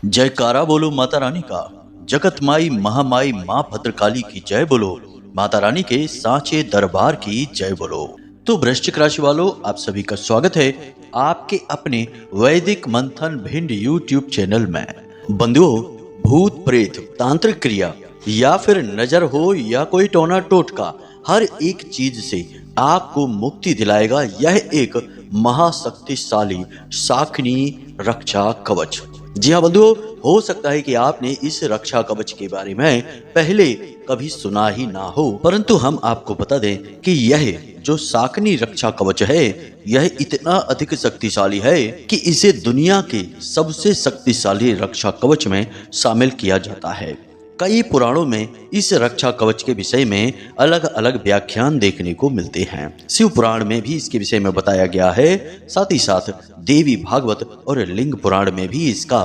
जयकारा बोलो माता रानी का। जगत माई महामाई माँ भद्रकाली की जय बोलो। माता रानी के सांचे दरबार की जय बोलो। तो वृश्चिक राशि वालों, आप सभी का स्वागत है आपके अपने वैदिक मंथन भिंड यूट्यूब चैनल में। बंधुओं, भूत प्रेत, तांत्रिक क्रिया या फिर नजर हो या कोई टोना टोटका, हर एक चीज से आपको मुक्ति दिलाएगा यह एक महाशक्तिशाली शाकिनी रक्षा कवच। जी हाँ बंधुओं, हो सकता है कि आपने इस रक्षा कवच के बारे में पहले कभी सुना ही ना हो, परंतु हम आपको बता दें कि यह जो शाकिनी रक्षा कवच है यह इतना अधिक शक्तिशाली है कि इसे दुनिया के सबसे शक्तिशाली रक्षा कवच में शामिल किया जाता है। कई पुराणों में इस रक्षा कवच के विषय में अलग अलग व्याख्यान देखने को मिलते हैं। शिव पुराण में भी इसके विषय में बताया गया है, साथ ही साथ देवी भागवत और लिंग पुराण में भी इसका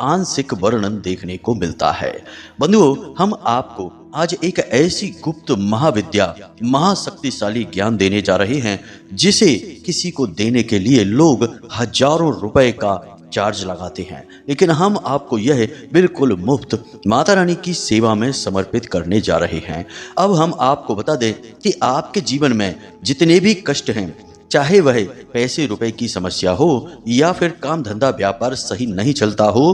आंशिक वर्णन देखने को मिलता है। बंधुओं, हम आपको आज एक ऐसी गुप्त महाविद्या, महाशक्तिशाली ज्ञान देने जा रहे हैं जिसे किसी को देने के लिए लोग हजारों रुपए का चार्ज लगाते हैं, लेकिन हम आपको यह बिल्कुल मुफ्त माता रानी की सेवा में समर्पित करने जा रहे हैं। अब हम आपको बता दें कि आपके जीवन में जितने भी कष्ट हैं, चाहे वह पैसे रुपए की समस्या हो या फिर काम धंधा व्यापार सही नहीं चलता हो,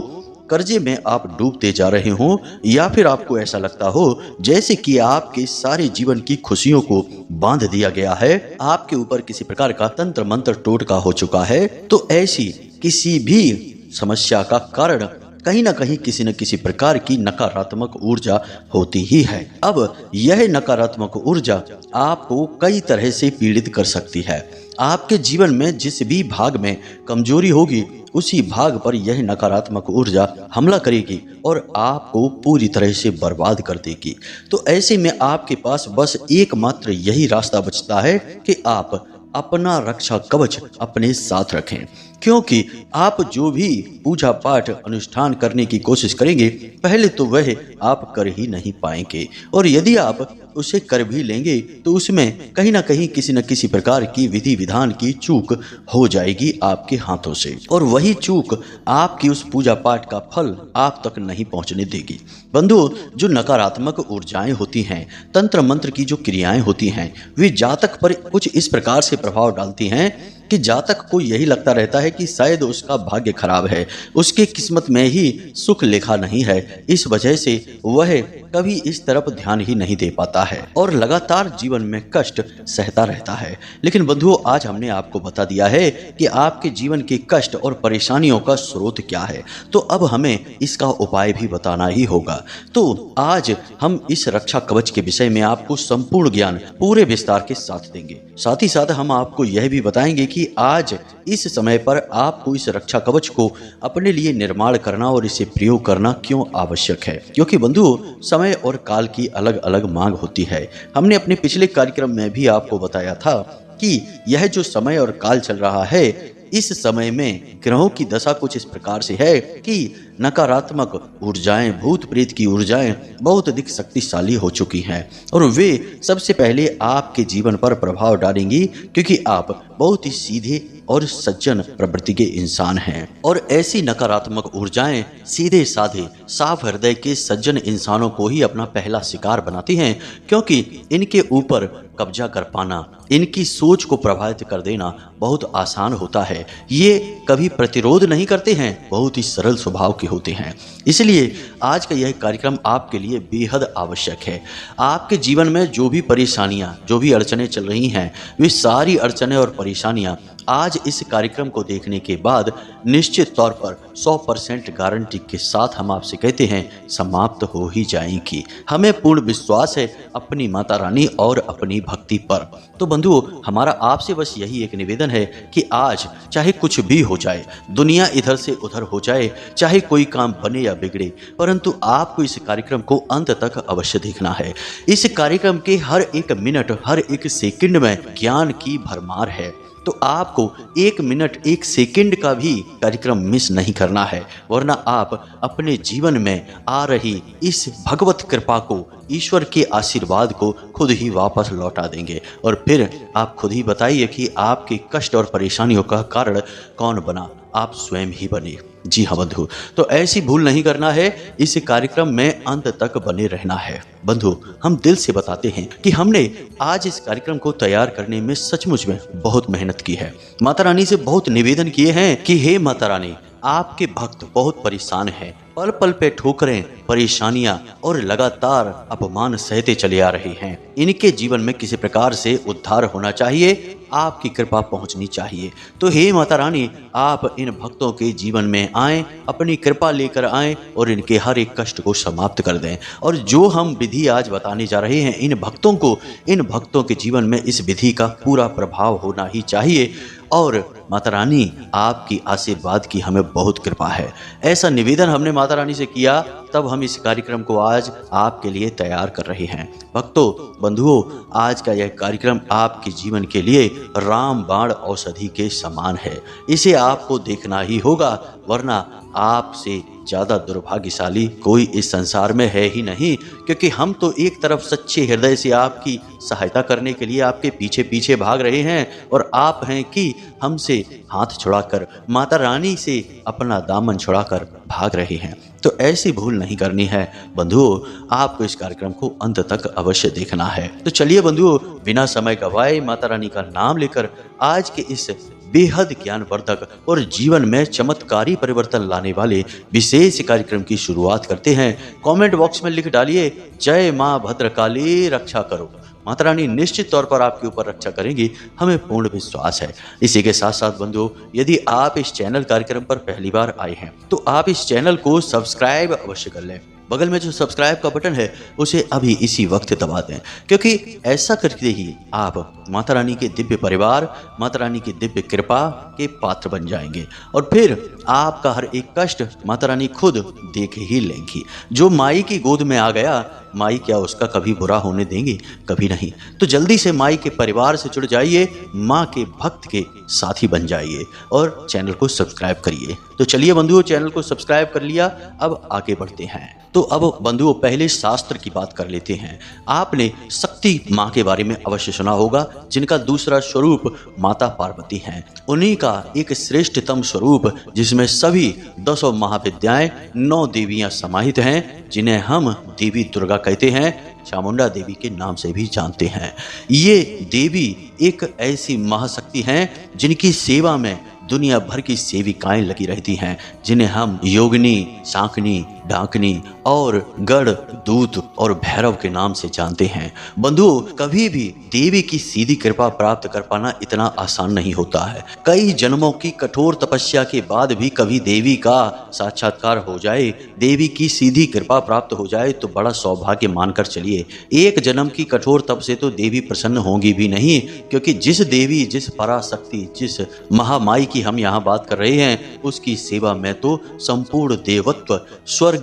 कर्जे में आप डूबते जा रहे हो, या फिर आपको ऐसा लगता हो जैसे कि आपके सारे जीवन की खुशियों को बांध दिया गया है, आपके ऊपर किसी प्रकार का तंत्र मंत्र टोटका हो चुका है, तो ऐसी किसी भी समस्या का कारण कहीं ना कहीं किसी न किसी प्रकार की नकारात्मक ऊर्जा होती ही है। अब यह नकारात्मक ऊर्जा आपको कई तरह से पीड़ित कर सकती है। आपके जीवन में जिस भी भाग में कमजोरी होगी उसी भाग पर यह नकारात्मक ऊर्जा हमला करेगी और आपको पूरी तरह से बर्बाद कर देगी। तो ऐसे में आपके पास बस एकमात्र यही रास्ता बचता है कि आप अपना रक्षा कवच अपने साथ रखें, क्योंकि आप जो भी पूजा पाठ अनुष्ठान करने की कोशिश करेंगे पहले तो वह आप कर ही नहीं पाएंगे, और यदि आप उसे कर भी लेंगे तो उसमें कहीं ना कहीं किसी न किसी प्रकार की विधि विधान की चूक हो जाएगी आपके हाथों से, और वही चूक आपकी उस पूजा पाठ का फल आप तक नहीं पहुंचने देगी। बंधुओं, जो नकारात्मक ऊर्जाएं होती हैं, तंत्र मंत्र की जो क्रियाएं होती हैं, वे जातक पर कुछ इस प्रकार से प्रभाव डालती हैं कि जातक को यही लगता रहता है कि शायद उसका भाग्य खराब है, उसके किस्मत में ही सुख लिखा नहीं है, इस वजह से वह कभी इस तरफ ध्यान ही नहीं दे पाता है और लगातार जीवन में कष्ट सहता रहता है। लेकिन बंधुओं, आज हमने आपको बता दिया है कि आपके जीवन के कष्ट और परेशानियों का स्रोत क्या है, तो अब हमें इसका उपाय भी बताना ही होगा। तो आज हम इस रक्षा कवच के विषय में आपको संपूर्ण ज्ञान पूरे विस्तार के साथ देंगे। साथ ही साथ हम आपको यह भी बताएंगे कि आज इस समय पर आपको इस रक्षा कवच को अपने लिए निर्माण करना और इसे प्रयोग करना क्यों आवश्यक है, क्योंकि बंधुओं, समय और काल की अलग अलग मांग होती है। हमने अपने पिछले कार्यक्रम में भी आपको बताया था कि यह जो समय और काल चल रहा है, इस समय में ग्रहों की दशा कुछ इस प्रकार से है कि नकारात्मक ऊर्जाएं, भूत प्रेत की ऊर्जाएं बहुत अधिक शक्तिशाली हो चुकी हैं और वे सबसे पहले आपके जीवन पर प्रभाव डालेंगी, क्योंकि आप बहुत ही सीधे और सज्जन प्रवृत्ति के इंसान हैं, और ऐसी नकारात्मक ऊर्जाएं सीधे साधे साफ हृदय के सज्जन इंसानों को ही अपना पहला शिकार बनाती हैं, क्योंकि इनके ऊपर कब्जा कर पाना, इनकी सोच को प्रभावित कर देना बहुत आसान होता है। ये कभी प्रतिरोध नहीं करते हैं, बहुत ही सरल स्वभाव के होते हैं। इसलिए आज का यह कार्यक्रम आपके लिए बेहद आवश्यक है। आपके जीवन में जो भी परेशानियां, जो भी अड़चनें चल रही हैं, वे सारी अड़चनें और परेशानियां आज इस कार्यक्रम को देखने के बाद निश्चित तौर पर 100% गारंटी के साथ हम आपसे कहते हैं समाप्त हो ही जाएंगी। हमें पूर्ण विश्वास है अपनी माता रानी और अपनी भक्ति पर। तो बंधुओं, हमारा आपसे बस यही एक निवेदन है कि आज चाहे कुछ भी हो जाए, दुनिया इधर से उधर हो जाए, चाहे कोई काम बने या बिगड़े, परंतु आपको इस कार्यक्रम को अंत तक अवश्य देखना है। इस कार्यक्रम के हर एक मिनट, हर एक सेकंड में ज्ञान की भरमार है, तो आपको 1 मिनट 1 सेकंड का भी कार्यक्रम मिस नहीं करना है, वरना आप अपने जीवन में आ रही इस भगवत कृपा को, ईश्वर के आशीर्वाद को खुद ही वापस लौटा देंगे, और फिर आप खुद ही बताइए कि आपके कष्ट और परेशानियों का कारण कौन बना, आप स्वयं ही बने। जी हाँ बंधु, तो ऐसी भूल नहीं करना है, इस कार्यक्रम में अंत तक बने रहना है। बंधु, हम दिल से बताते हैं कि हमने आज इस कार्यक्रम को तैयार करने में सचमुच में बहुत मेहनत की है। माता रानी से बहुत निवेदन किए हैं कि हे माता रानी, आपके भक्त बहुत परेशान हैं, पल पल पे ठोकरें, परेशानियां और लगातार अपमान सहते चले आ रहे हैं। इनके जीवन में किसी प्रकार से उद्धार होना चाहिए, आपकी कृपा पहुंचनी चाहिए। तो हे माता रानी, आप इन भक्तों के जीवन में आएं, अपनी कृपा लेकर आएं और इनके हर एक कष्ट को समाप्त कर दें। और जो हम विधि आज बताने जा रहे हैं, इन भक्तों के जीवन में इस विधि का पूरा प्रभाव होना ही चाहिए। और माता रानी, आपकी आशीर्वाद की हमें बहुत कृपा है। ऐसा निवेदन हमने माता रानी से किया, तब हम इस कार्यक्रम को आज आपके लिए तैयार कर रहे हैं। भक्तों, बंधुओं, आज का यह कार्यक्रम आपके जीवन के लिए रामबाण औषधि के समान है। इसे आपको देखना ही होगा, वरना आपसे ज़्यादा दुर्भाग्यशाली कोई इस संसार में है ही नहीं। क्योंकि हम तो एक तरफ सच्चे हृदय से आपकी सहायता करने के लिए आपके पीछे पीछे भाग रहे हैं, और आप हैं कि हमसे हाथ छुड़ाकर, माता रानी से अपना दामन छुड़ाकर भाग रहे हैं। तो ऐसी भूल नहीं करनी है बंधुओं, आपको इस कार्यक्रम को अंत तक अवश्य देखना है। तो चलिए बंधुओं, बिना समय गवाए माता रानी का नाम लेकर आज के इस बेहद ज्ञानवर्धक और जीवन में चमत्कारी परिवर्तन लाने वाले विशेष कार्यक्रम की शुरुआत करते हैं। कमेंट बॉक्स में लिख डालिए, जय मां भद्रकाली रक्षा करो। माता रानी निश्चित तौर पर आपके ऊपर रक्षा करेंगी, हमें पूर्ण विश्वास है। इसी के साथ साथ बंधुओं, यदि आप इस चैनल कार्यक्रम पर पहली बार आए हैं तो आप इस चैनल को सब्सक्राइब अवश्य कर लें। बगल में जो सब्सक्राइब का बटन है उसे अभी इसी वक्त दबा दें, क्योंकि ऐसा करके ही आप माता रानी के दिव्य परिवार, माता रानी की दिव्य कृपा के पात्र बन जाएंगे। और फिर आपका हर एक कष्ट माता रानी खुद देख ही लेंगी। जो माई की गोद में आ गया, माई क्या उसका कभी बुरा होने देंगे? कभी नहीं। तो जल्दी से माई के परिवार से जुड़ जाइए, माँ के भक्त के साथी बन जाइए और चैनल को सब्सक्राइब करिए। तो चलिए बंधुओं, चैनल को सब्सक्राइब कर लिया, अब आगे बढ़ते हैं। तो अब बंधुओं, पहले शास्त्र की बात कर लेते हैं। आपने शक्ति माँ के बारे में अवश्य सुना होगा, जिनका दूसरा स्वरूप माता पार्वती हैं। उन्हीं का एक श्रेष्ठतम स्वरूप, जिसमें सभी 10 महाविद्याएं, 9 देवियां समाहित हैं, जिन्हें हम देवी दुर्गा कहते हैं, चामुंडा देवी के नाम से भी जानते हैं। ये देवी एक ऐसी महाशक्ति हैं जिनकी सेवा में दुनिया भर की सेविकाएं लगी रहती हैं, जिन्हें हम योगिनी, शाकनी, डाकनी और गढ़, दूत और भैरव के नाम से जानते हैं। बंधुओं, कभी भी देवी की सीधी कृपा प्राप्त कर पाना इतना आसान नहीं होता है। कई जन्मों की कठोर तपस्या के बाद भी कभी देवी का साक्षात्कार हो जाए, देवी की सीधी कृपा प्राप्त हो जाए, तो बड़ा सौभाग्य मानकर चलिए। एक जन्म की कठोर तप से तो देवी प्रसन्न होंगी भी नहीं, क्योंकि जिस देवी, जिस पराशक्ति, जिस महामाई की हम यहाँ बात कर रहे हैं, उसकी सेवा में तो संपूर्ण देवत्व, स्वर्ग,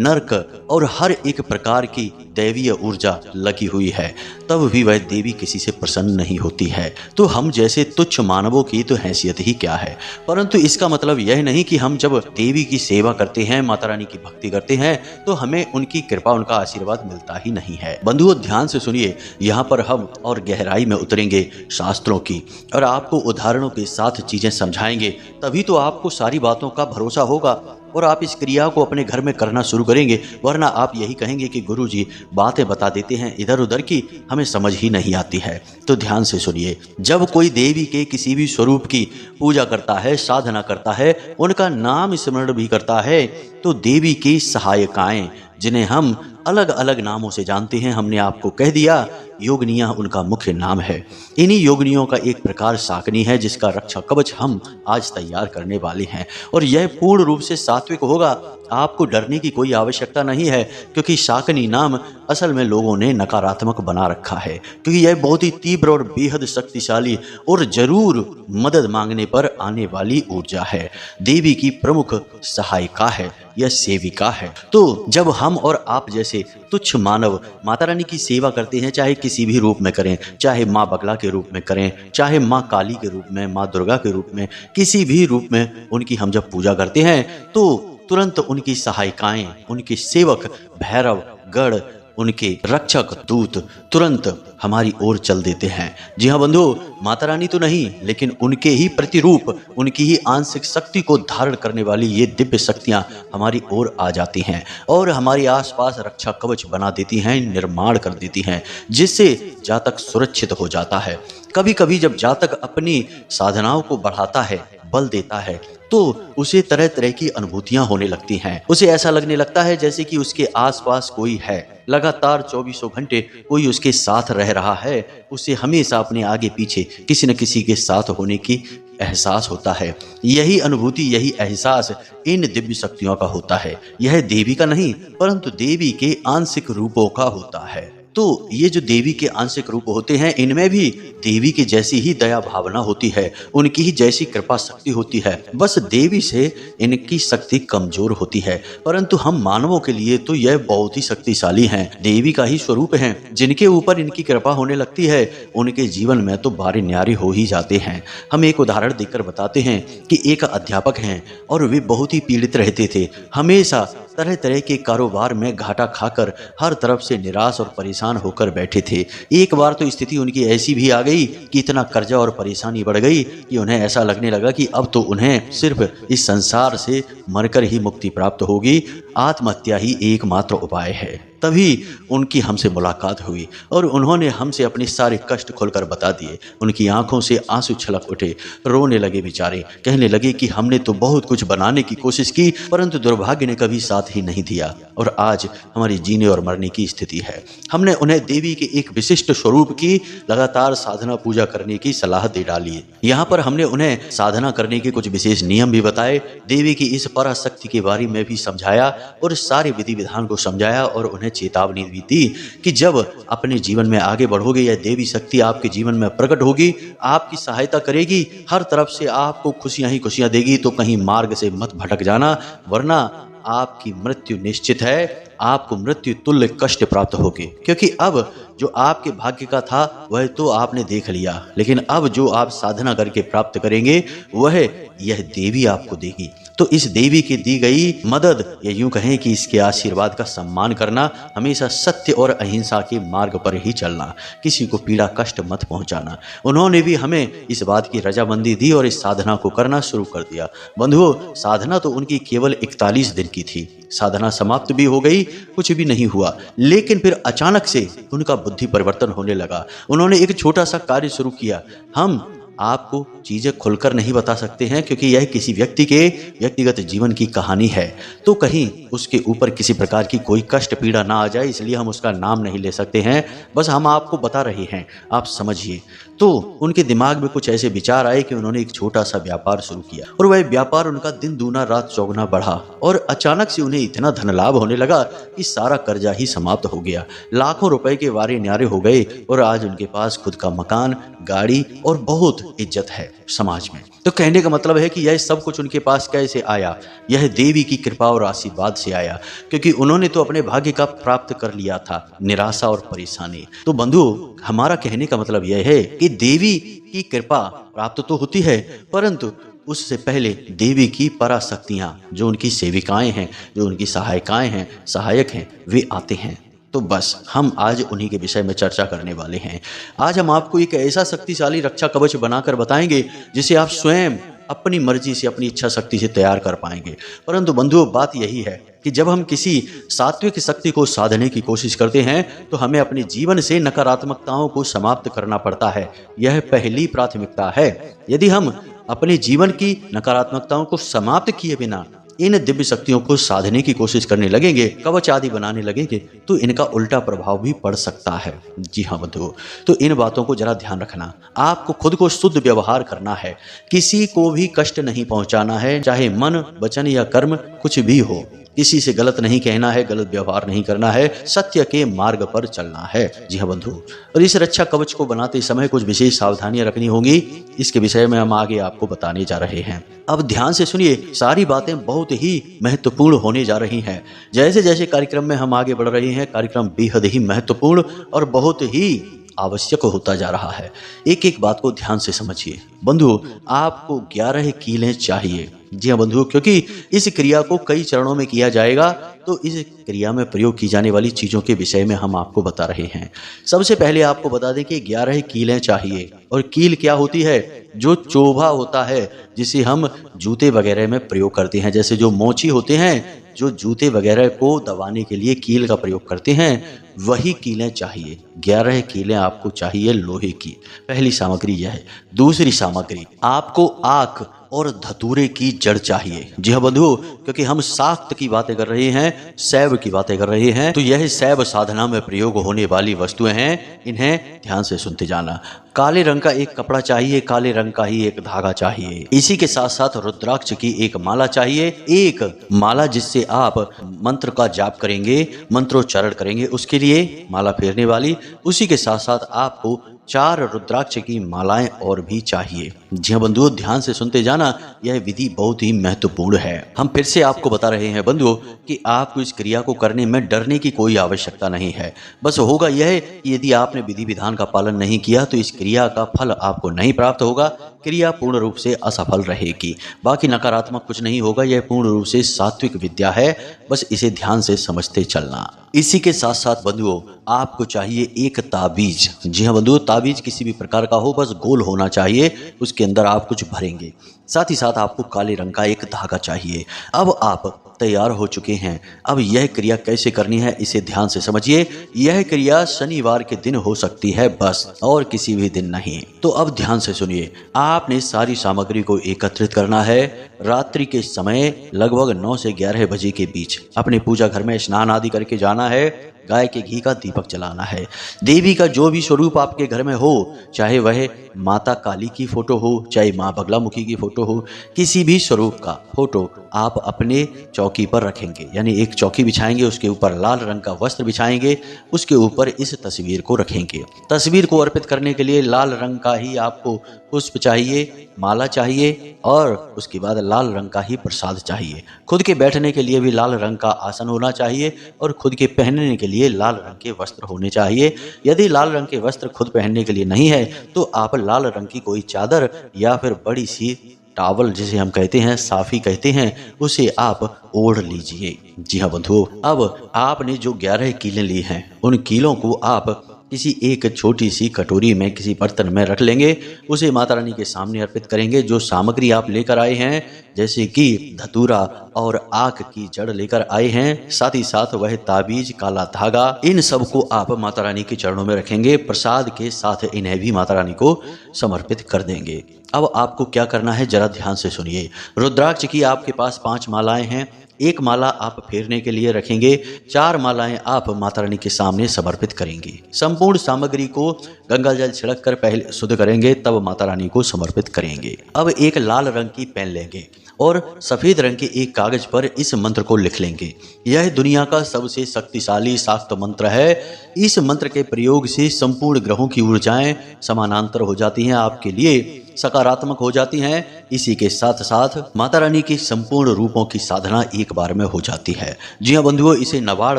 नरक और हर एक प्रकार की दैवीय ऊर्जा लगी हुई है, तब भी वह देवी किसी से प्रसन्न नहीं होती है। तो हम जैसे तुच्छ मानवों की तो हैसियत ही क्या है। परंतु इसका मतलब यह नहीं कि हम जब देवी की सेवा करते हैं, माता रानी की भक्ति करते हैं, तो हमें उनकी कृपा, उनका आशीर्वाद मिलता ही नहीं है। बंधुओं, ध्यान से सुनिए, यहाँ पर हम और गहराई में उतरेंगे शास्त्रों की, और आपको उदाहरणों के साथ चीजें समझाएंगे। तभी तो आपको सारी बातों का भरोसा होगा और आप इस क्रिया को अपने घर में करना शुरू करेंगे। वरना आप यही कहेंगे कि गुरुजी बातें बता देते हैं इधर उधर की, हमें समझ ही नहीं आती है। तो ध्यान से सुनिए, जब कोई देवी के किसी भी स्वरूप की पूजा करता है, साधना करता है, उनका नाम स्मरण भी करता है, तो देवी की सहायिकाएं, जिन्हें हम अलग अलग नामों से जानते हैं, हमने आपको कह दिया, योगिनियां उनका मुख्य नाम है। इन्हीं योगिनियों का एक प्रकार शाकनी है, जिसका रक्षा कवच हम आज तैयार करने वाले हैं, और यह पूर्ण रूप से सात्विक होगा। आपको डरने की कोई आवश्यकता नहीं है, क्योंकि शाकनी नाम असल में लोगों ने नकारात्मक बना रखा है, क्योंकि यह बहुत ही तीव्र और बेहद शक्तिशाली और जरूर मदद मांगने पर आने वाली ऊर्जा है। देवी की प्रमुख सहायिका है, यह सेविका है। तो जब हम और आप जैसे तुच्छ मानव माता रानी की सेवा करते हैं, चाहे किसी भी रूप में करें, चाहे माँ बगला के रूप में करें, चाहे माँ काली के रूप में, माँ दुर्गा के रूप में, किसी भी रूप में उनकी हम जब पूजा करते हैं, तो तुरंत उनकी सहायिकाएं, उनके सेवक भैरव, गढ़ उनके रक्षक दूत तुरंत हमारी ओर चल देते हैं। जी हाँ बंधु, माता रानी तो नहीं लेकिन उनके ही प्रतिरूप, उनकी ही आंशिक शक्ति को धारण करने वाली ये दिव्य शक्तियां हमारी ओर आ जाती हैं और हमारे आसपास रक्षा कवच बना देती हैं, निर्माण कर देती हैं, जिससे जातक सुरक्षित हो जाता है। कभी कभी जब जातक अपनी साधनाओं को बढ़ाता है, बल देता है, तो उसे तरह तरह की अनुभूतियां होने लगती हैं। उसे ऐसा लगने लगता है जैसे कि उसके आसपास कोई है, लगातार 24 घंटे कोई उसके साथ रह रहा है। उसे हमेशा अपने आगे पीछे किसी न किसी के साथ होने की एहसास होता है। यही अनुभूति, यही एहसास इन दिव्य शक्तियों का होता है। यह देवी का नहीं परंतु देवी के आंशिक रूपों का होता है। तो ये जो देवी के आंशिक रूप होते हैं, इनमें भी देवी की जैसी ही दया भावना होती है, उनकी ही जैसी कृपा शक्ति होती है। बस देवी से इनकी शक्ति कमजोर होती है, परंतु हम मानवों के लिए तो यह बहुत ही शक्तिशाली हैं। देवी का ही स्वरूप हैं। जिनके ऊपर इनकी कृपा होने लगती है, उनके जीवन में तो बारे न्यारे हो ही जाते हैं। हम एक उदाहरण देकर बताते हैं कि एक अध्यापक हैं और वे बहुत ही पीड़ित रहते थे। हमेशा तरह तरह के कारोबार में घाटा खाकर हर तरफ से निराश और परेशान होकर बैठे थे। एक बार तो स्थिति उनकी ऐसी भी आ गई कि इतना कर्जा और परेशानी बढ़ गई कि उन्हें ऐसा लगने लगा कि अब तो उन्हें सिर्फ इस संसार से मरकर ही मुक्ति प्राप्त होगी, आत्महत्या ही एकमात्र उपाय है। तभी उनकी हमसे मुलाकात हुई और उन्होंने हमसे अपने सारे कष्ट खोलकर बता दिए। उनकी आंखों से आंसू छलक उठे, रोने लगे बेचारे। कहने लगे कि हमने तो बहुत कुछ बनाने की कोशिश की परंतु दुर्भाग्य ने कभी साथ ही नहीं दिया और आज हमारी जीने और मरने की स्थिति है। हमने उन्हें देवी के एक विशिष्ट स्वरूप की लगातार साधना पूजा करने की सलाह दे डाली। यहाँ पर हमने उन्हें साधना करने के कुछ विशेष नियम भी बताए, देवी की इस पराशक्ति के बारे में भी समझाया और सारे विधि विधान को समझाया और उन्हें चेतावनी भी दी कि जब अपने जीवन में आगे बढ़ोगे, यह देवी शक्ति आपके जीवन में प्रकट होगी, आपकी सहायता करेगी, हर तरफ से आपको खुशियां ही खुशियां देगी। तो कहीं मार्ग से मत भटक जाना, वरना आपकी मृत्यु निश्चित है। आपको मृत्यु तुल्य कष्ट प्राप्त होगी, क्योंकि अब जो आपके भाग्य का था वह तो आपने देख लिया, लेकिन अब जो आप साधना करके प्राप्त करेंगे वह यह देवी आपको देगी। तो इस देवी की दी गई मदद, या यूं कहें कि इसके आशीर्वाद का सम्मान करना, हमेशा सत्य और अहिंसा के मार्ग पर ही चलना, किसी को पीड़ा कष्ट मत पहुंचाना। उन्होंने भी हमें इस बात की रजामंदी दी और इस साधना को करना शुरू कर दिया। बंधुओं, साधना तो उनकी केवल 41 दिन की थी। साधना समाप्त भी हो गई, कुछ भी नहीं हुआ, लेकिन फिर अचानक से उनका बुद्धि परिवर्तन होने लगा। उन्होंने एक छोटा सा कार्य शुरू किया। हम आपको चीजें खुलकर नहीं बता सकते हैं क्योंकि यह किसी व्यक्ति के व्यक्तिगत जीवन की कहानी है, तो कहीं उसके ऊपर किसी प्रकार की कोई कष्ट पीड़ा ना आ जाए, इसलिए हम उसका नाम नहीं ले सकते हैं। बस हम आपको बता रहे हैं, आप समझिए। तो उनके दिमाग में कुछ ऐसे विचार आए कि उन्होंने एक छोटा सा व्यापार शुरू किया और वह व्यापार उनका दिन दूना रात चौगुना बढ़ा और अचानक से उन्हें इतना धन लाभ होने लगा कि सारा कर्जा ही समाप्त हो गया। लाखों रुपए के वारे न्यारे हो गए और आज उनके पास खुद का मकान, गाड़ी और बहुत इज्जत है समाज में। तो कहने का मतलब है कि यह सब कुछ उनके पास कैसे आया? यह देवी की कृपा और आशीर्वाद से आया, क्योंकि उन्होंने तो अपने भाग्य का प्राप्त कर लिया था, निराशा और परेशानी। तो बंधु, हमारा कहने का मतलब यह है कि देवी की कृपा प्राप्त तो होती है, परंतु उससे पहले देवी की पराशक्तियां, जो उनकी सेविकाएं हैं, जो उनकी सहायिकाएं हैं, सहायक हैं, वे आते हैं। तो बस हम आज उन्हीं के विषय में चर्चा करने वाले हैं। आज हम आपको एक ऐसा शक्तिशाली रक्षा कवच बनाकर बताएंगे जिसे आप स्वयं अपनी मर्जी से, अपनी इच्छा शक्ति से तैयार कर पाएंगे। परंतु बंधुओं, बात यही है कि जब हम किसी सात्विक शक्ति को साधने की कोशिश करते हैं तो हमें अपने जीवन से नकारात्मकताओं को समाप्त करना पड़ता है। यह पहली प्राथमिकता है। यदि हम अपने जीवन की नकारात्मकताओं को समाप्त किए बिना इन दिव्य शक्तियों को साधने की कोशिश करने लगेंगे, कवच आदि बनाने लगेंगे, तो इनका उल्टा प्रभाव भी पड़ सकता है। जी हाँ बंधुओं, तो इन बातों को जरा ध्यान रखना। आपको खुद को शुद्ध व्यवहार करना है, किसी को भी कष्ट नहीं पहुंचाना है, चाहे मन, वचन या कर्म कुछ भी हो। किसी से गलत नहीं कहना है, गलत व्यवहार नहीं करना है, सत्य के मार्ग पर चलना है। जी हाँ बंधु, और इस रक्षा कवच को बनाते समय कुछ विशेष सावधानियां रखनी होंगी। इसके विषय में हम आगे आपको बताने जा रहे हैं। अब ध्यान से सुनिए, सारी बातें बहुत ही महत्वपूर्ण होने जा रही हैं। जैसे जैसे कार्यक्रम में हम आगे बढ़ रहे हैं, कार्यक्रम बेहद ही महत्वपूर्ण और बहुत ही आवश्यक होता जा रहा है। एक एक बात को ध्यान से समझिए। बंधु, आपको 11 कीलें चाहिए। जी हाँ बंधुओं, क्योंकि इस क्रिया को कई चरणों में किया जाएगा, तो इस क्रिया में प्रयोग की जाने वाली चीज़ों के विषय में हम आपको बता रहे हैं। सबसे पहले आपको बता दें कि 11 कीलें चाहिए। और कील क्या होती है? जो चोभा होता है जिसे हम जूते वगैरह में प्रयोग करते हैं, जैसे जो मोची होते हैं जो जूते वगैरह को दबाने के लिए कील का प्रयोग करते हैं, वही कीलें चाहिए। 11 कीलें आपको चाहिए लोहे की। पहली सामग्री यह है। दूसरी सामग्री, आपको आक और धतूरे की जड़ चाहिए। जी हाँ बंधुओं, क्योंकि हम शाक्त की बातें कर रहे हैं, शैव की बातें कर रहे हैं, तो यह शैव साधना में प्रयोग होने वाली वस्तुएं हैं, इन्हें ध्यान से सुनते जाना। काले रंग का एक कपड़ा चाहिए, काले रंग का ही एक धागा चाहिए। इसी के साथ साथ रुद्राक्ष की एक माला चाहिए, एक माला जिससे आप मंत्र का जाप करेंगे, मंत्रोच्चारण करेंगे, उसके लिए माला फेरने वाली। उसी के साथ साथ आपको 4 रुद्राक्ष की मालाएं और भी चाहिए। जी हाँ बंधुओं, ध्यान से सुनते जाना, यह विधि बहुत ही महत्वपूर्ण है। हम फिर से आपको बता रहे हैं बंधुओं कि आपको इस क्रिया को करने में डरने की कोई आवश्यकता नहीं है। बस होगा यह कि यदि आपने विधि विधान का पालन नहीं किया तो इस क्रिया का फल आपको नहीं प्राप्त होगा, क्रिया पूर्ण रूप से असफल रहेगी। बाकी नकारात्मक कुछ नहीं होगा, यह पूर्ण रूप से सात्विक विद्या है, बस इसे ध्यान से समझते चलना। इसी के साथ साथ बंधुओं, आपको चाहिए एक ताबीज। जी हाँ बंधुओं, ताबीज किसी भी प्रकार का हो, बस गोल होना चाहिए, उसके अंदर आप कुछ भरेंगे। साथ ही साथ आपको काले रंग का एक धागा चाहिए। अब आप तैयार हो चुके हैं। अब यह क्रिया कैसे करनी है इसे ध्यान से समझिए। यह क्रिया शनिवार के दिन हो सकती है बस, और किसी भी दिन नहीं। तो अब ध्यान से सुनिए, आपने सारी सामग्री को एकत्रित करना है। रात्रि के समय लगभग 9 से 11 बजे के बीच अपने पूजा घर में स्नान आदि करके जाना है। गाय के घी का दीपक जलाना है। देवी का जो भी स्वरूप आपके घर में हो, चाहे वह माता काली की फोटो हो, चाहे माँ बगलामुखी की फोटो हो, किसी भी स्वरूप का फोटो आप अपने चौकी पर रखेंगे। यानी एक चौकी बिछाएंगे, उसके ऊपर लाल रंग का वस्त्र बिछाएंगे, उसके ऊपर इस तस्वीर को रखेंगे। तस्वीर को अर्पित करने के लिए लाल रंग का ही आपको पुष्प चाहिए, माला चाहिए, और उसके बाद लाल रंग का ही प्रसाद चाहिए। खुद के बैठने के लिए भी लाल रंग का आसन होना चाहिए, और खुद के पहनने के लिए लाल रंग के वस्त्र होने चाहिए। यदि लाल रंग के वस्त्र खुद पहनने के लिए नहीं है तो आप लाल रंग की कोई चादर या फिर बड़ी सी टावल, जिसे हम कहते हैं साफी कहते हैं, उसे आप ओढ़ लीजिए। जी हाँ बंधुओं, अब आपने जो 11 कीलें ली हैं, उन कीलों को आप किसी एक छोटी सी कटोरी में, किसी बर्तन में रख लेंगे। उसे माता रानी के सामने अर्पित करेंगे। जो सामग्री आप लेकर आए हैं, जैसे कि धतूरा और आक की जड़ लेकर आए हैं, साथ ही साथ वह ताबीज, काला धागा, इन सब को आप माता रानी के चरणों में रखेंगे। प्रसाद के साथ इन्हें भी माता रानी को समर्पित कर देंगे। अब आपको क्या करना है, जरा ध्यान से सुनिए। रुद्राक्ष की आपके पास 5 मालाएं हैं। एक माला आप फेरने के लिए रखेंगे। 4 मालाएं आप माता रानी के सामने समर्पित करेंगे। संपूर्ण सामग्री को गंगा जल छिड़क कर पहले शुद्ध करेंगे, तब माता रानी को समर्पित करेंगे। अब एक लाल रंग की पेन लेंगे और सफेद रंग के एक कागज पर इस मंत्र को लिख लेंगे। यह दुनिया का सबसे शक्तिशाली शाक्त मंत्र है। इस मंत्र के प्रयोग से संपूर्ण ग्रहों की ऊर्जाएं समानांतर हो जाती हैं, आपके लिए सकारात्मक हो जाती हैं। इसी के साथ साथ माता रानी की संपूर्ण रूपों की साधना एक बार में हो जाती है। जी हाँ बंधुओं, इसे नवाड़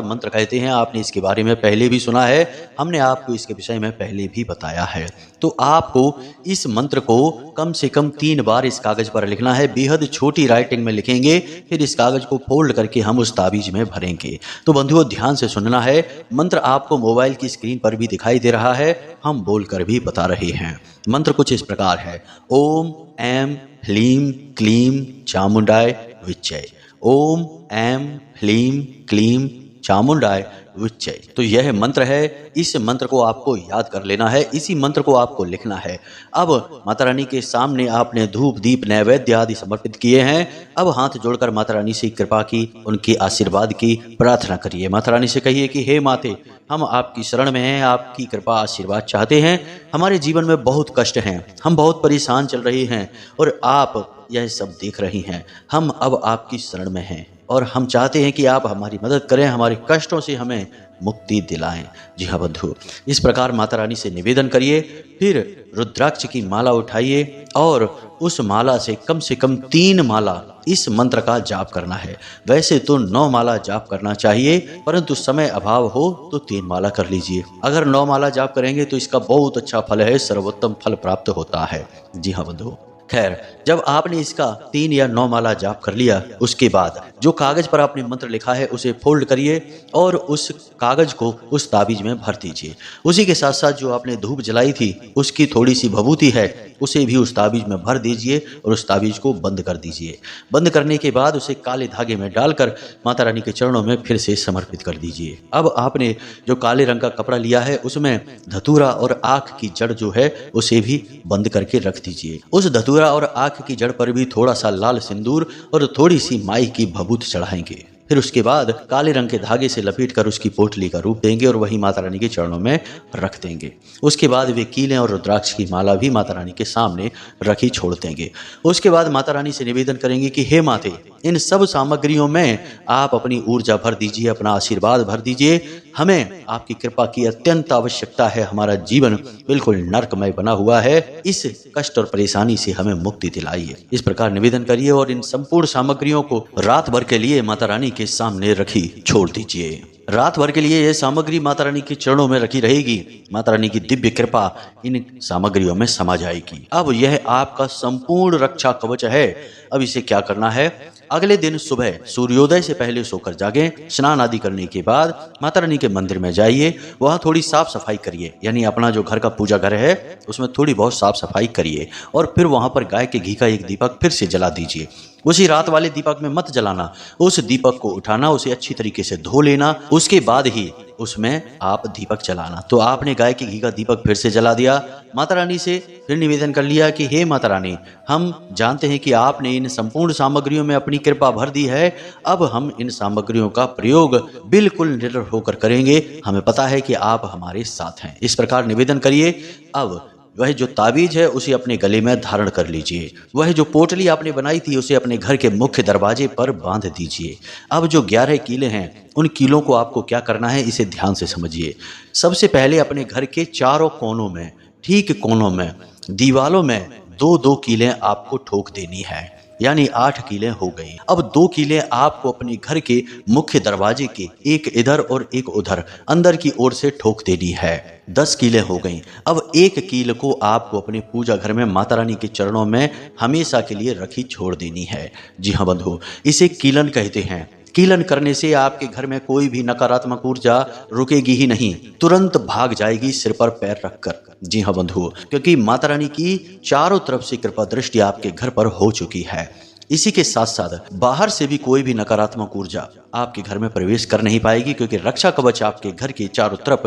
मंत्र कहते हैं। आपने इसके बारे में पहले भी सुना है, हमने आपको इसके विषय में पहले भी बताया है। तो आपको इस मंत्र को कम से कम 3 बार इस कागज पर लिखना है। बेहद छोटी राइटिंग में लिखेंगे, फिर इस कागज को फोल्ड करके हम उस ताबीज में भरेंगे। तो बंधुओं, ध्यान से सुनना है। मंत्र आपको मोबाइल की स्क्रीन पर भी दिखाई दे रहा है, हम बोलकर भी बता रहे हैं। मंत्र कुछ इस प्रकार है। ओम ऐं ह्लीं क्लीं चामुंडाय विच्चय। ओम ऐं ह्लीं क्लीं चामुंडाय विच्चय। तो यह मंत्र है। इस मंत्र को आपको याद कर लेना है, इसी मंत्र को आपको लिखना है। अब माता रानी के सामने आपने धूप दीप नैवेद्य आदि समर्पित किए हैं। अब हाथ जोड़कर माता रानी से कृपा की, उनके आशीर्वाद की प्रार्थना करिए। माता रानी से कहिए कि हे माते, हम आपकी शरण में हैं, आपकी कृपा आशीर्वाद चाहते हैं। हमारे जीवन में बहुत कष्ट हैं, हम बहुत परेशान चल रहे हैं, और आप यह सब देख रही हैं। हम अब आपकी शरण में हैं और हम चाहते हैं कि आप हमारी मदद करें, हमारे कष्टों से हमें मुक्ति दिलाएं। जी हाँ बंधु, इस प्रकार माता रानी से निवेदन करिए। फिर रुद्राक्ष की माला उठाइए और उस माला से कम 3 माला इस मंत्र का जाप करना है। वैसे तो 9 माला जाप करना चाहिए, परंतु समय अभाव हो तो 3 माला कर लीजिए। अगर 9 माला जाप करेंगे तो इसका बहुत अच्छा फल है, सर्वोत्तम फल प्राप्त होता है। जी हाँ बंधु, खैर जब आपने इसका 3 या 9 माला जाप कर लिया, उसके बाद जो कागज पर आपने मंत्र लिखा है उसे फोल्ड करिए और उस कागज को उस ताबीज में भर दीजिए। उसी के साथ साथ जो आपने धूप जलाई थी उसकी थोड़ी सी भभूति है उसे भी उस ताबीज में भर दीजिए और उस ताबीज को बंद कर दीजिए। बंद करने के बाद उसे काले धागे में डालकर माता रानी के चरणों में फिर से समर्पित कर दीजिए। अब आपने जो काले रंग का कपड़ा लिया है उसमें धतूरा और आँख की जड़ जो है उसे भी बंद करके रख दीजिए। उस धतूरा और आँख की जड़ पर भी थोड़ा सा लाल सिंदूर और थोड़ी सी माई की भभूत चढ़ाएंगे। फिर उसके बाद काले रंग के धागे से लपेटकर उसकी पोटली का रूप देंगे और वही माता रानी के चरणों में रख देंगे। उसके बाद वे कीलें और रुद्राक्ष की माला भी माता रानी के सामने रखी छोड़ देंगे। उसके बाद माता रानी से निवेदन करेंगे कि हे माते, इन सब सामग्रियों में आप अपनी ऊर्जा भर दीजिए, अपना आशीर्वाद भर दीजिए। हमें आपकी कृपा की अत्यंत आवश्यकता है। हमारा जीवन बिल्कुल नरकमय बना हुआ है। इस कष्ट और परेशानी से हमें मुक्ति दिलाइए। इस प्रकार निवेदन करिए और इन संपूर्ण सामग्रियों को रात भर के लिए माता रानी के सामने रखी छोड़ दीजिए। रात भर के लिए यह सामग्री माता रानी के चरणों में रखी रहेगी। माता रानी की दिव्य कृपा इन सामग्रियों में समा जाएगी। अब यह आपका संपूर्ण रक्षा कवच है। अब इसे क्या करना है? अगले दिन सुबह सूर्योदय से पहले सोकर जागें। स्नान आदि करने के बाद माता रानी के मंदिर में जाइए, वहां थोड़ी साफ सफाई करिए, यानी अपना जो घर का पूजा घर है उसमें थोड़ी बहुत साफ सफाई करिए और फिर वहां पर गाय के घी का एक दीपक फिर से जला दीजिए। उसी रात वाले दीपक में मत जलाना, उस दीपक को उठाना, उसे अच्छी तरीके से धो लेना, उसके बाद ही उसमें आप दीपक जलाना। तो आपने गाय के घी का दीपक फिर से जला दिया। माता रानी से फिर निवेदन कर लिया कि हे माता रानी, हम जानते हैं कि आपने इन संपूर्ण सामग्रियों में अपनी कृपा भर दी है। अब हम इन सामग्रियों का प्रयोग बिल्कुल निडर होकर करेंगे। हमें पता है कि आप हमारे साथ हैं। इस प्रकार निवेदन करिए। अब वह जो ताबीज है उसे अपने गले में धारण कर लीजिए। वह जो पोटली आपने बनाई थी उसे अपने घर के मुख्य दरवाजे पर बांध दीजिए। अब जो 11 कीले हैं उन कीलों को आपको क्या करना है इसे ध्यान से समझिए। सबसे पहले अपने घर के चारों कोनों में, ठीक कोनों में, दीवालों में 2-2 कीलें आपको ठोक देनी है, यानी 8 कीलें हो गई। अब 2 कीलें आपको अपने घर के मुख्य दरवाजे के एक इधर और एक उधर अंदर की ओर से ठोक देनी है। 10 कीलें हो गई। अब एक कील को आपको अपने पूजा घर में माता रानी के चरणों में हमेशा के लिए रखी छोड़ देनी है। जी हाँ बंधु, इसे कीलन कहते हैं। कीलन करने से आपके घर में कोई भी नकारात्मक ऊर्जा रुकेगी ही नहीं, तुरंत भाग जाएगी सिर पर पैर रखकर। जी हाँ बंधुओं, क्योंकि माता रानी की चारों तरफ से कृपा दृष्टि आपके घर पर हो चुकी है। इसी के साथ साथ बाहर से भी कोई भी नकारात्मक ऊर्जा आपके घर में प्रवेश कर नहीं पाएगी, क्योंकि रक्षा कवच आपके घर के चारों तरफ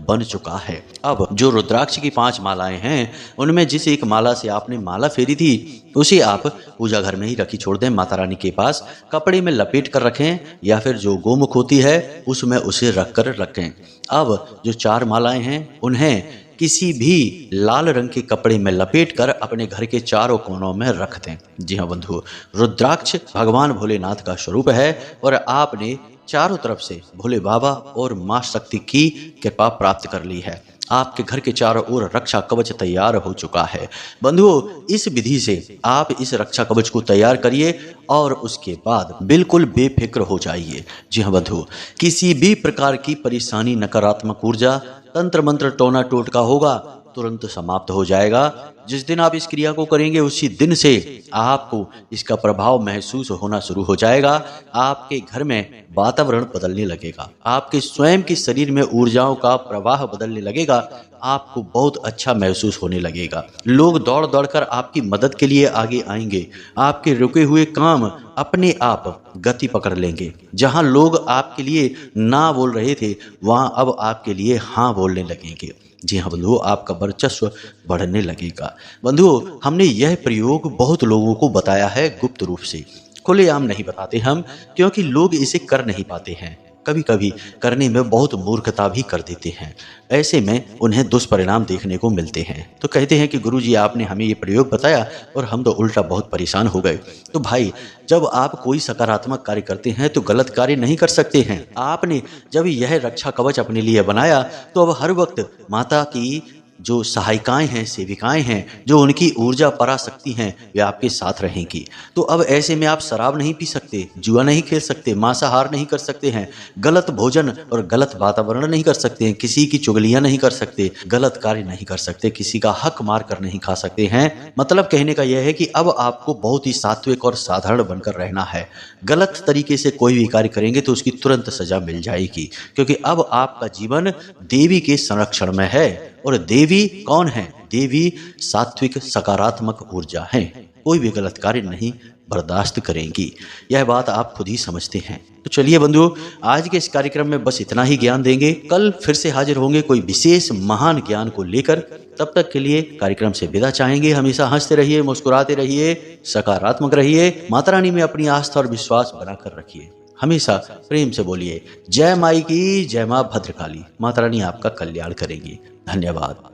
बन चुका है। अब जो रुद्राक्ष की 5 मालाएं हैं उनमें जिस एक माला से आपने माला फेरी थी उसे आप पूजा घर में ही रखी छोड़ दें। माता रानी के पास कपड़े में लपेट कर रखें या फिर जो गोमुख होती है उसमें उसे रख कर रखें। अब जो 4 मालाएं हैं उन्हें किसी भी लाल रंग के कपड़े में लपेटकर अपने घर के चारों कोनों में रख दें। जी हाँ बंधु, रुद्राक्ष भगवान भोलेनाथ का स्वरूप है और आपने चारों तरफ से भोले बाबा और मां शक्ति की कृपा प्राप्त कर ली है। आपके घर के चारों ओर रक्षा कवच तैयार हो चुका है। बंधुओं, इस विधि से आप इस रक्षा कवच को तैयार करिए और उसके बाद बिल्कुल बेफिक्र हो जाइए। जी हाँ बंधु, किसी भी प्रकार की परेशानी, नकारात्मक ऊर्जा, तंत्र मंत्र, टोना टोटका होगा तुरंत समाप्त हो जाएगा। जिस दिन आप इस क्रिया को करेंगे उसी दिन से आपको इसका प्रभाव महसूस होना शुरू हो जाएगा। आपके घर में वातावरण बदलने लगेगा, आपके स्वयं के शरीर में ऊर्जाओं का प्रवाह बदलने लगेगा, आपको बहुत अच्छा महसूस होने लगेगा। लोग दौड़ दौड़ कर आपकी मदद के लिए आगे आएंगे। आपके रुके हुए काम अपने आप गति पकड़ लेंगे। जहां लोग आपके लिए ना बोल रहे थे वहां अब आपके लिए हाँ बोलने लगेंगे। जी हाँ बंधुओं, आपका वर्चस्व बढ़ने लगेगा। बंधुओं, हमने यह प्रयोग बहुत लोगों को बताया है गुप्त रूप से, खुलेआम नहीं बताते हम, क्योंकि लोग इसे कर नहीं पाते हैं। कभी कभी करने में बहुत मूर्खता भी कर देते हैं। ऐसे में उन्हें दुष्परिणाम देखने को मिलते हैं। तो कहते हैं कि गुरुजी आपने हमें ये प्रयोग बताया और हम तो उल्टा बहुत परेशान हो गए। तो भाई, जब आप कोई सकारात्मक कार्य करते हैं तो गलत कार्य नहीं कर सकते हैं। आपने जब यह रक्षा कवच अपने लिए बनाया तो अब हर वक्त माता की जो सहायिकाएं हैं, सेविकाएं हैं, जो उनकी ऊर्जा पराशक्ति हैं, वे आपके साथ रहेंगी। तो अब ऐसे में आप शराब नहीं पी सकते, जुआ नहीं खेल सकते, मांसाहार नहीं कर सकते हैं, गलत भोजन और गलत वातावरण नहीं कर सकते हैं, किसी की चुगलियां नहीं कर सकते, गलत कार्य नहीं कर सकते, किसी का हक मार कर नहीं खा सकते हैं। मतलब कहने का यह है कि अब आपको बहुत ही सात्विक और साधारण बनकर रहना है। गलत तरीके से कोई भी कार्य करेंगे तो उसकी तुरंत सजा मिल जाएगी, क्योंकि अब आपका जीवन देवी के संरक्षण में है। और देवी कौन है? देवी सात्विक सकारात्मक ऊर्जा है, कोई भी गलत कार्य नहीं बर्दाश्त करेंगी। यह बात आप खुद ही समझते हैं। तो चलिए बंधुओं, आज के इस कार्यक्रम में बस इतना ही ज्ञान देंगे। कल फिर से हाजिर होंगे कोई विशेष महान ज्ञान को लेकर। तब तक के लिए कार्यक्रम से विदा चाहेंगे। हमेशा हंसते रहिए, मुस्कुराते रहिए, सकारात्मक रहिए, माता रानी में अपनी आस्था और विश्वास बनाकर रखिए। हमेशा प्रेम से बोलिए जय माई की, जय मां भद्रकाली। माता रानी आपका कल्याण करेंगी। धन्यवाद।